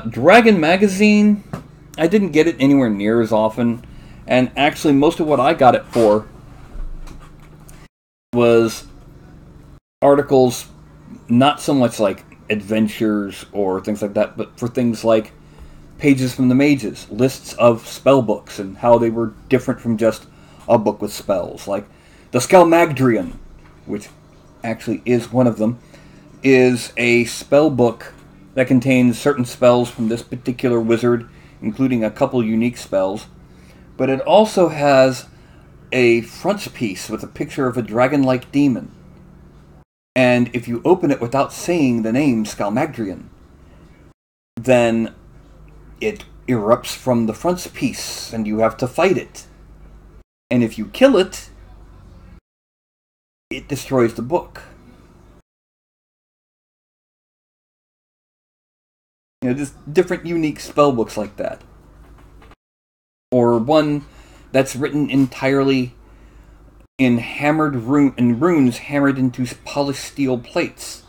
Dragon Magazine, I didn't get it anywhere near as often, and actually most of what I got it for was articles, not so much like adventures or things like that, but for things like pages from the mages, lists of spell books, and how they were different from just a book with spells. Like the Skelmagdrian, which actually is one of them, is a spell book that contains certain spells from this particular wizard, including a couple unique spells, but it also has a frontispiece with a picture of a dragon-like demon. And if you open it without saying the name Skelmagdrian, then it erupts from the frontispiece, and you have to fight it. And if you kill it, it destroys the book. You know, just different unique spell books like that. Or one that's written entirely in runes hammered into polished steel plates.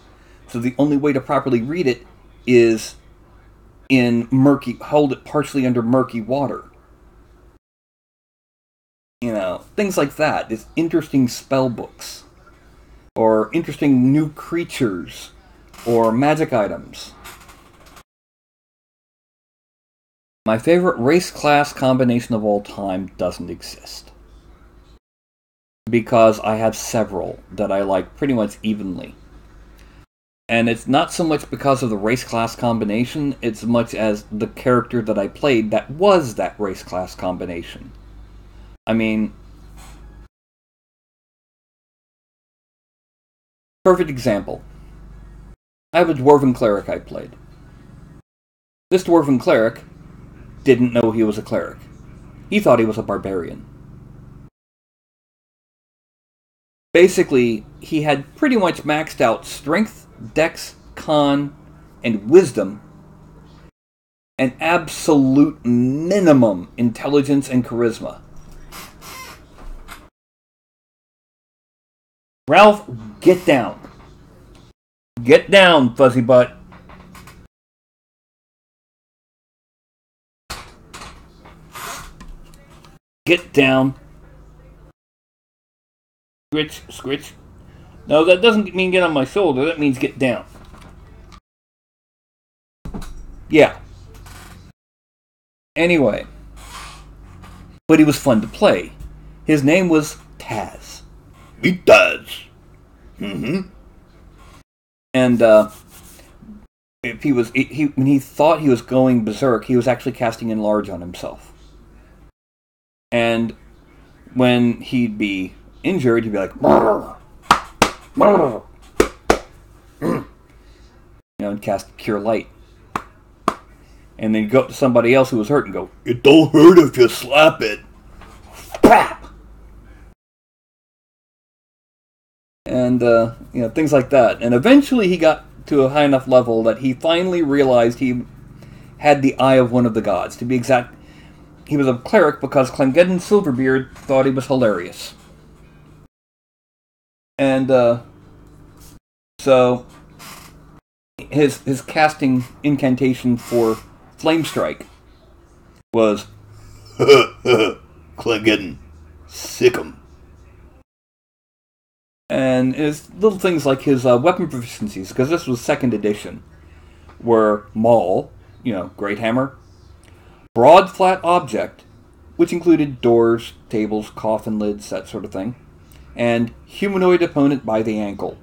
So the only way to properly read it is hold it partially under murky water. You know, things like that. It's interesting spell books. Or interesting new creatures. Or magic items. My favorite race-class combination of all time doesn't exist. Because I have several that I like pretty much evenly. And it's not so much because of the race-class combination, it's much as the character that I played that was that race-class combination. I mean, perfect example. I have a Dwarven Cleric I played. This Dwarven Cleric didn't know he was a cleric. He thought he was a barbarian. Basically, he had pretty much maxed out strength, dex, con, and wisdom, and absolute minimum intelligence and charisma. Ralph, get down. Get down, fuzzy butt. Get down. Scritch, scritch. No, that doesn't mean get on my shoulder. That means get down. Yeah. Anyway. But he was fun to play. His name was Taz. Meet Taz. Mm-hmm. And, if when he thought he was going berserk, he was actually casting Enlarge on himself. And when he'd be injured, he'd be like, and cast Cure Light. And then you go up to somebody else who was hurt and go, "It don't hurt if you slap it." Crap! And, things like that. And eventually he got to a high enough level that he finally realized he had the eye of one of the gods. To be exact, he was a cleric because Clengeddon Silverbeard thought he was hilarious. And, so his casting incantation for Flame Strike was Clengeddon, sick 'em. And his little things like his weapon proficiencies, because this was 2nd edition, were Maul, Great Hammer, Broad Flat Object, which included doors, tables, coffin lids, that sort of thing, and Humanoid Opponent by the Ankle.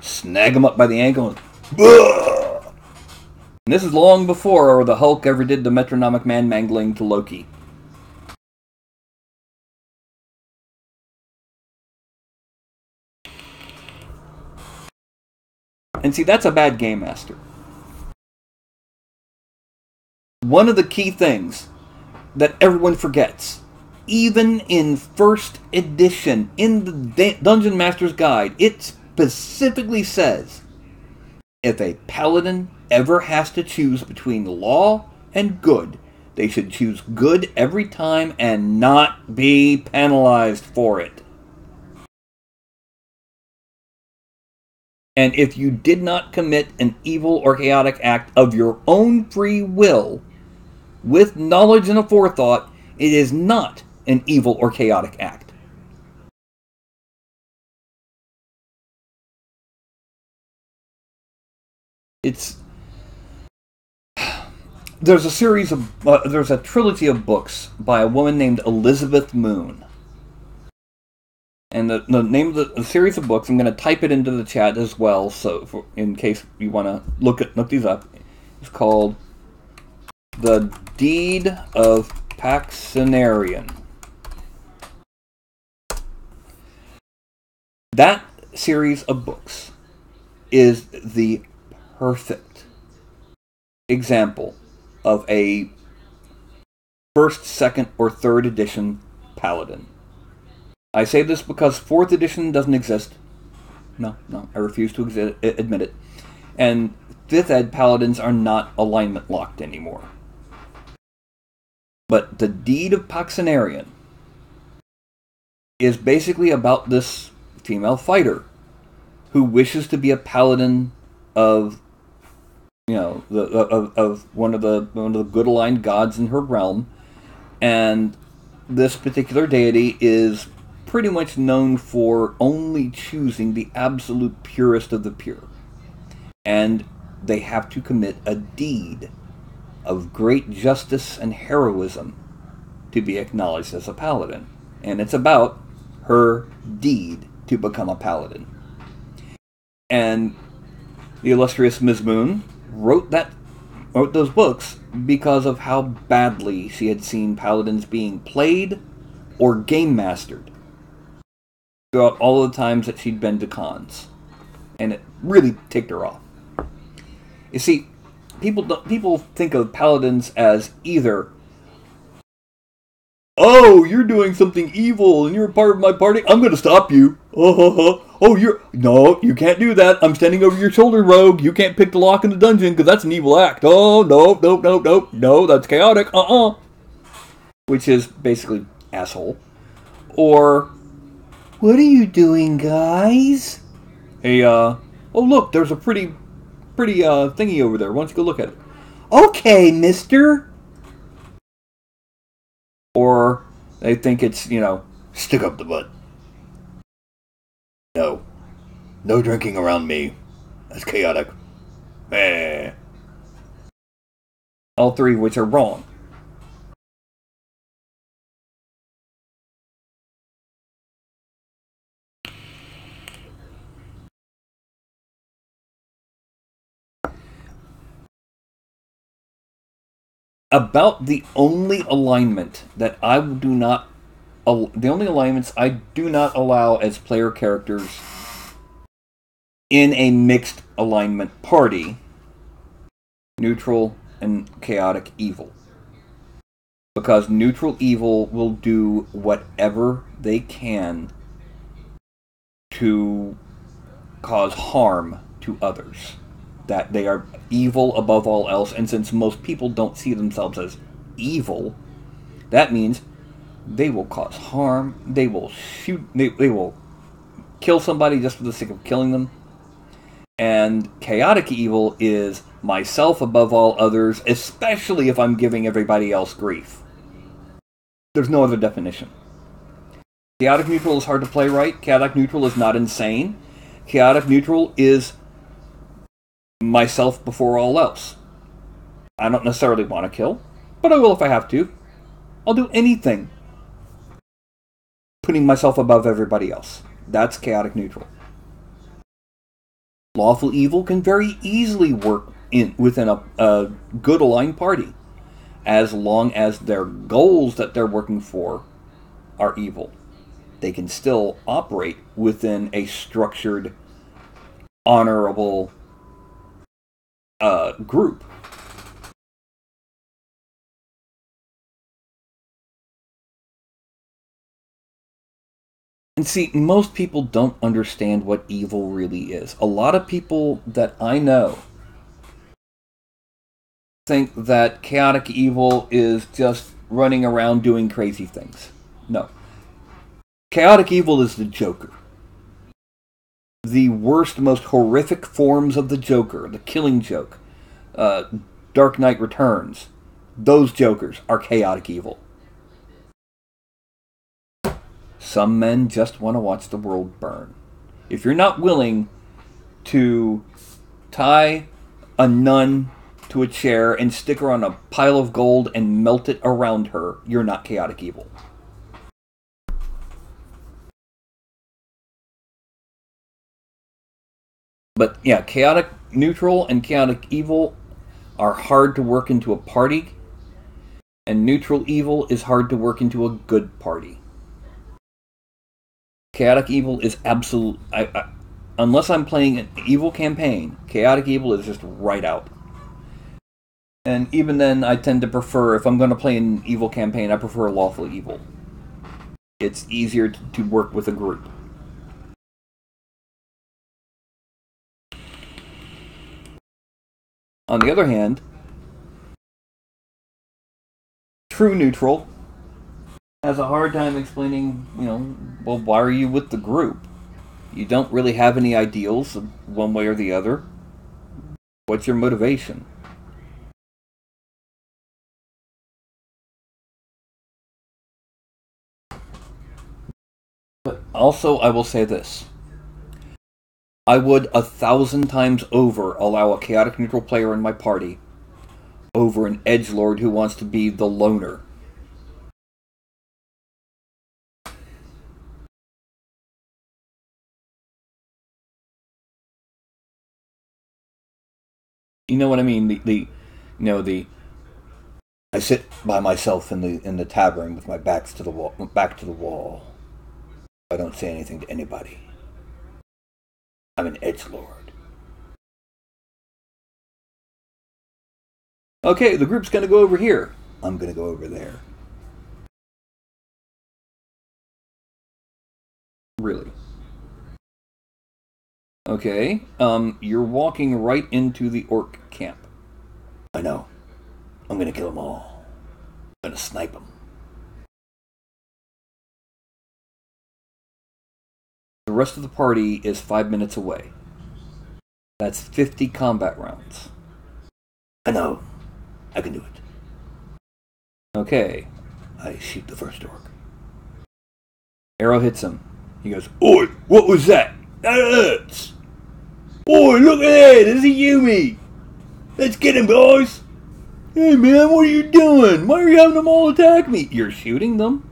Snag him up by the ankle and... And this is long before the Hulk ever did the metronomic man-mangling to Loki. And see, that's a bad game master. One of the key things that everyone forgets, even in 1st edition, in the Dungeon Master's Guide, it specifically says, if a paladin ever has to choose between law and good, they should choose good every time and not be penalized for it. And if you did not commit an evil or chaotic act of your own free will, with knowledge and a forethought, it is not an evil or chaotic act. There's a trilogy of books by a woman named Elizabeth Moon. And the name of the series of books, I'm going to type it into the chat as well, so in case you want to look these up, it's called The Deed of Paxenarian. That series of books is the perfect example of a 1st, 2nd, or 3rd edition paladin. I say this because 4th edition doesn't exist. No, I refuse to admit it. And 5th ed paladins are not alignment locked anymore. But the Deed of Paxenarian is basically about this female fighter who wishes to be a paladin of of one of the good aligned gods in her realm, and this particular deity is pretty much known for only choosing the absolute purest of the pure, and they have to commit a deed of great justice and heroism to be acknowledged as a paladin, and it's about her deed to become a paladin. And the illustrious Ms. Moon wrote those books because of how badly she had seen paladins being played or game mastered throughout all of the times that she'd been to cons, and it really ticked her off. You see, people think of paladins as either, "Oh, you're doing something evil and you're a part of my party, I'm going to stop you. Oh, no, you can't do that. I'm standing over your shoulder, rogue. You can't pick the lock in the dungeon because that's an evil act. Oh, no, that's chaotic. Which is basically asshole. Or, "What are you doing, guys? Hey, oh look, there's a pretty thingy over there. Why don't you go look at it?" "Okay, mister." Or they think it's, "Stick up the butt. No drinking around me. That's chaotic." All three of which are wrong. About the only alignment that the only alignments I do not allow as player characters in a mixed alignment party neutral, and chaotic evil. Because neutral evil will do whatever they can to cause harm to others. That they are evil above all else, and since most people don't see themselves as evil, that means they will cause harm, they will shoot, they will kill somebody just for the sake of killing them. And chaotic evil is myself above all others, especially if I'm giving everybody else grief. There's no other definition. Chaotic neutral is hard to play right. Chaotic neutral is not insane. Chaotic neutral is myself before all else. I don't necessarily want to kill, but I will if I have to. I'll do anything, putting myself above everybody else. That's chaotic neutral. Lawful evil can very easily work within a good aligned party, as long as their goals that they're working for are evil. They can still operate within a structured, honorable group. And see, most people don't understand what evil really is. A lot of people that I know think that chaotic evil is just running around doing crazy things. No. Chaotic evil is the Joker. The worst, most horrific forms of the Joker, the Killing Joke, Dark Knight Returns, those Jokers are chaotic evil. Some men just want to watch the world burn. If you're not willing to tie a nun to a chair and stick her on a pile of gold and melt it around her, you're not chaotic evil. But yeah, chaotic neutral and chaotic evil are hard to work into a party, and neutral evil is hard to work into a good party. Chaotic evil is absolute. Unless I'm playing an evil campaign, chaotic evil is just right out. And even then, I tend to prefer, if I'm going to play an evil campaign, I prefer lawful evil. It's easier to work with a group. On the other hand, true neutral has a hard time explaining, well, why are you with the group? You don't really have any ideals one way or the other. What's your motivation? But also, I will say this. I would 1,000 times over allow a chaotic neutral player in my party over an edgelord who wants to be the loner. You know what I mean? I sit by myself in the tavern with my back to the wall. I don't say anything to anybody. I'm an edgelord. Okay, the group's gonna go over here. I'm gonna go over there. Really? Okay, you're walking right into the orc camp. I know. I'm gonna kill them all. I'm gonna snipe them. The rest of the party is 5 minutes away. That's 50 combat rounds. I know. I can do it. Okay. I shoot the first orc. Arrow hits him. He goes, "Oi, what was that? That hurts! Oi, look at that! It's a Yumi! Let's get him, guys! Hey man, what are you doing? Why are you having them all attack me?" You're shooting them?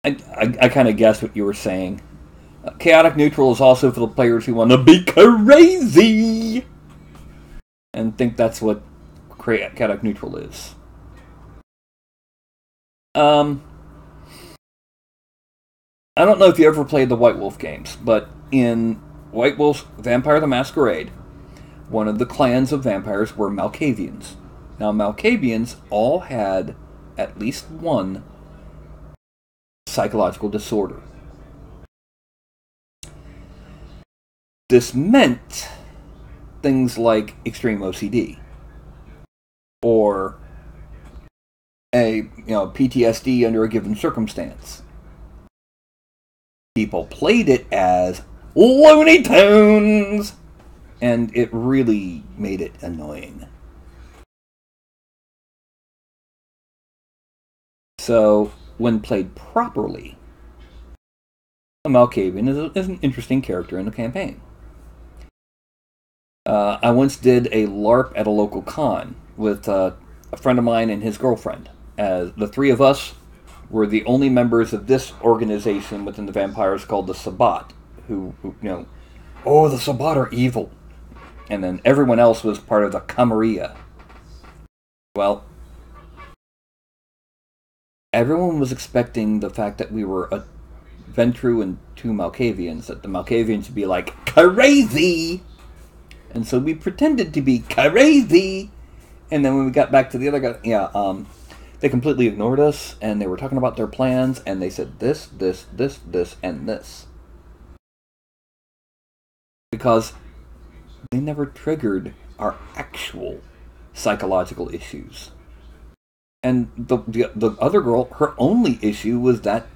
I kind of guessed what you were saying. Chaotic neutral is also for the players who want to be crazy and think that's what chaotic neutral is. I don't know if you ever played the White Wolf games, but in White Wolf's Vampire the Masquerade, one of the clans of vampires were Malkavians. Now, Malkavians all had at least one psychological disorder. This meant things like extreme OCD, or PTSD under a given circumstance. People played it as Looney Tunes, and it really made it annoying. So, when played properly, a Malkavian is an interesting character in the campaign. I once did a LARP at a local con with a friend of mine and his girlfriend. As the three of us were the only members of this organization within the vampires called the Sabbat, who the Sabbat are evil. And then everyone else was part of the Camarilla. Well, everyone was expecting the fact that we were a Ventru and two Malkavians, that the Malkavians would be like, crazy! And so we pretended to be crazy! And then when we got back to the other guy, they completely ignored us, and they were talking about their plans, and they said this, this, this, this, and this. Because they never triggered our actual psychological issues. And the other girl, her only issue was that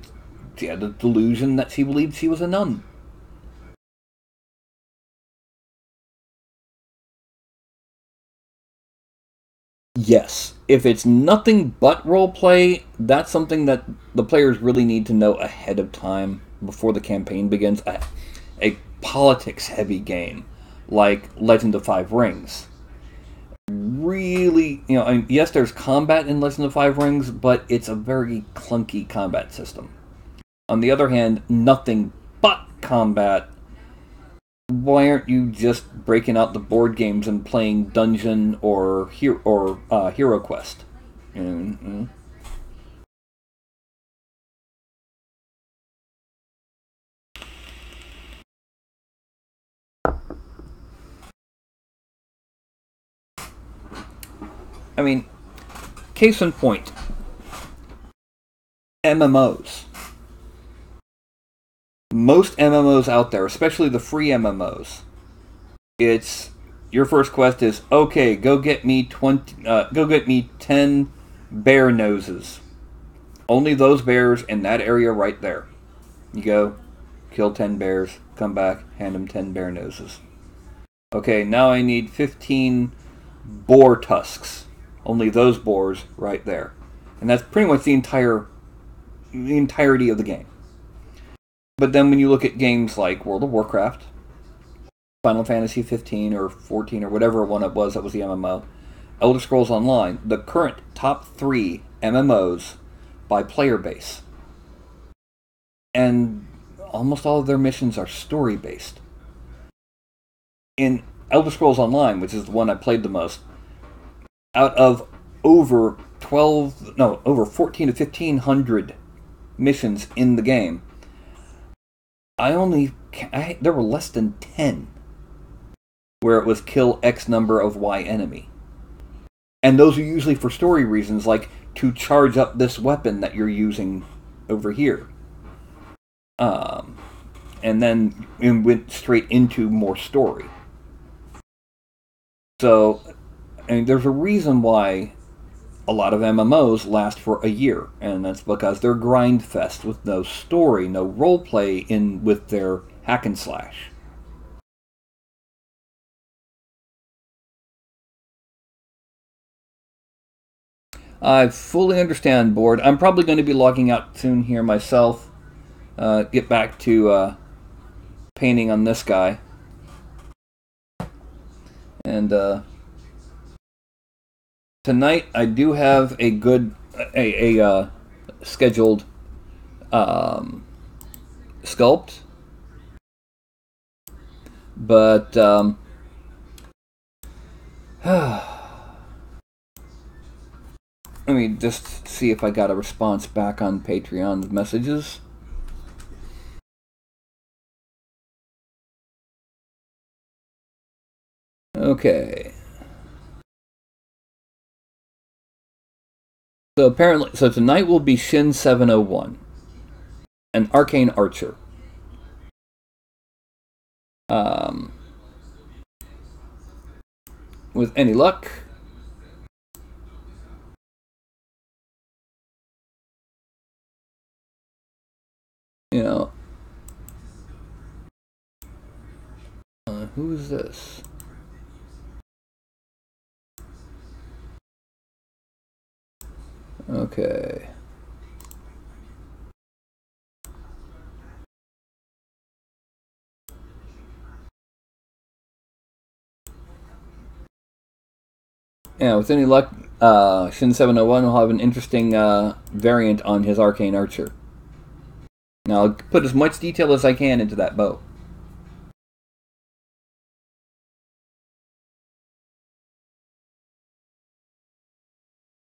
she had a delusion that she believed she was a nun. Yes, if it's nothing but roleplay, that's something that the players really need to know ahead of time before the campaign begins. A politics-heavy game like Legend of Five Rings. Really, yes, there's combat in Legend of Five Rings, but it's a very clunky combat system. On the other hand, nothing but combat. Why aren't you just breaking out the board games and playing Dungeon or Hero Quest? Mm-hmm. I mean, case in point, MMOs. Most MMOs out there, especially the free MMOs, it's your first quest is okay. Go get me 10 bear noses. Only those bears in that area right there. You go, kill 10 bears, come back, hand them 10 bear noses. Okay, now I need 15 boar tusks. Only those boars right there, and that's pretty much the entirety of the game. But then when you look at games like World of Warcraft, Final Fantasy 15 or 14 or whatever one it was that was the MMO, Elder Scrolls Online, the current top 3 MMOs by player base. And almost all of their missions are story-based. In Elder Scrolls Online, which is the one I played the most, out of over 14 to 1,500 missions in the game, there were less than 10 where it was kill X number of Y enemy. And those are usually for story reasons, like to charge up this weapon that you're using over here. And then it went straight into more story. So, there's a reason why a lot of MMOs last for a year, and that's because they're grind fest with no story, no roleplay in with their hack and slash. I fully understand, board. I'm probably going to be logging out soon here myself. Get back to painting on this guy. And tonight I do have a good scheduled sculpt, but let me just see if I got a response back on Patreon's messages. Okay. So apparently, tonight will be Shin 701, an arcane archer. Um, with any luck, you know, who is this? Okay. Yeah, with any luck, Shin 701 will have an interesting variant on his arcane archer. Now, I'll put as much detail as I can into that bow.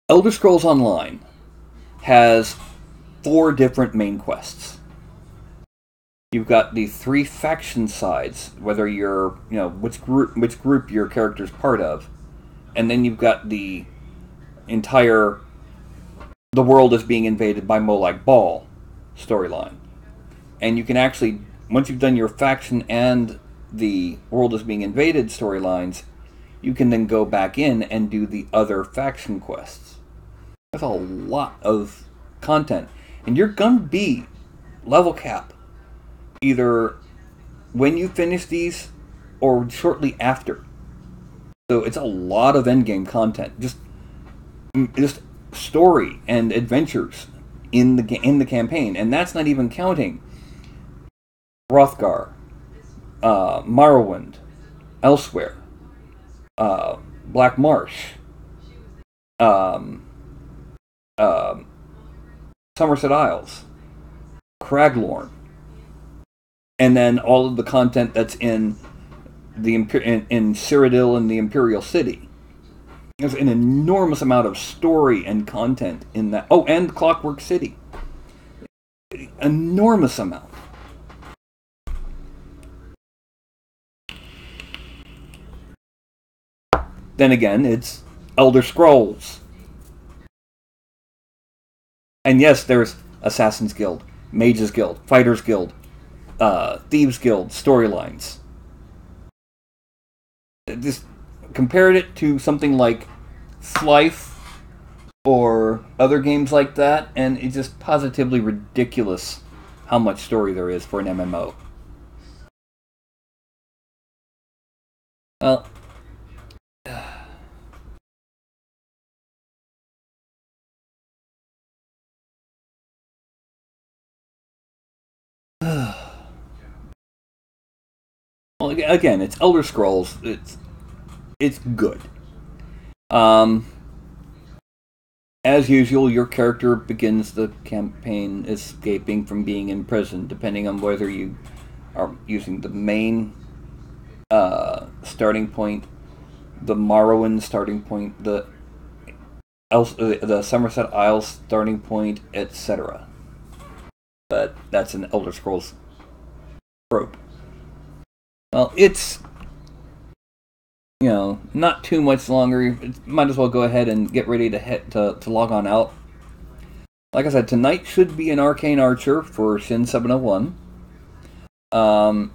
Elder Scrolls Online has 4 different main quests. You've got the 3 faction sides, whether you're, which group your character's part of, and then you've got the entire the world is being invaded by Molag Bal storyline. And you can actually, once you've done your faction and the world is being invaded storylines, you can then go back in and do the other faction quests. That's a lot of content. And you're going to be level cap either when you finish these or shortly after. So it's a lot of endgame content. Just story and adventures in the campaign. And that's not even counting Hrothgar, Morrowind, Elsewhere, Black Marsh, Somerset Isles, Craglorn, and then all of the content that's in in Cyrodiil and the Imperial City. There's an enormous amount of story and content in that. Oh, and Clockwork City. Enormous amount. Then again, it's Elder Scrolls. And yes, there's Assassin's Guild, Mages Guild, Fighters Guild, Thieves Guild storylines. Just compared it to something like Slife or other games like that, and it's just positively ridiculous how much story there is for an MMO. Well, well, again, it's Elder Scrolls. It's good. As usual, your character begins the campaign escaping from being in prison, depending on whether you are using the main starting point, the Morrowind starting point, the Somerset Isles starting point, etc. But that's an Elder Scrolls trope. Well, it's not too much longer. Might as well go ahead and get ready to log on out. Like I said, tonight should be an Arcane Archer for Shin 701.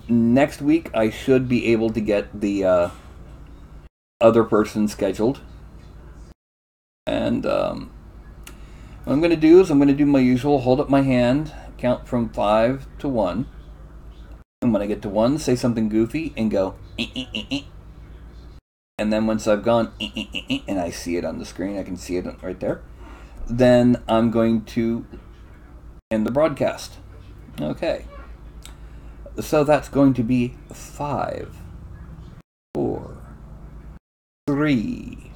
Next week I should be able to get the other person scheduled. And what I'm going to do is I'm going to do my usual hold up my hand, count from 5 to 1. And when I get to 1, say something goofy and go, And then once I've gone, and I see it on the screen, I can see it right there, then I'm going to end the broadcast. Okay. So that's going to be 5, 4, 3,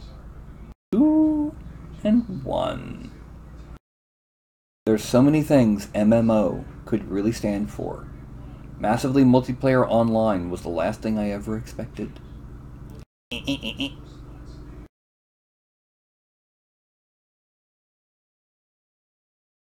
2, and 1. There's so many things MMO could really stand for. Massively multiplayer online was the last thing I ever expected.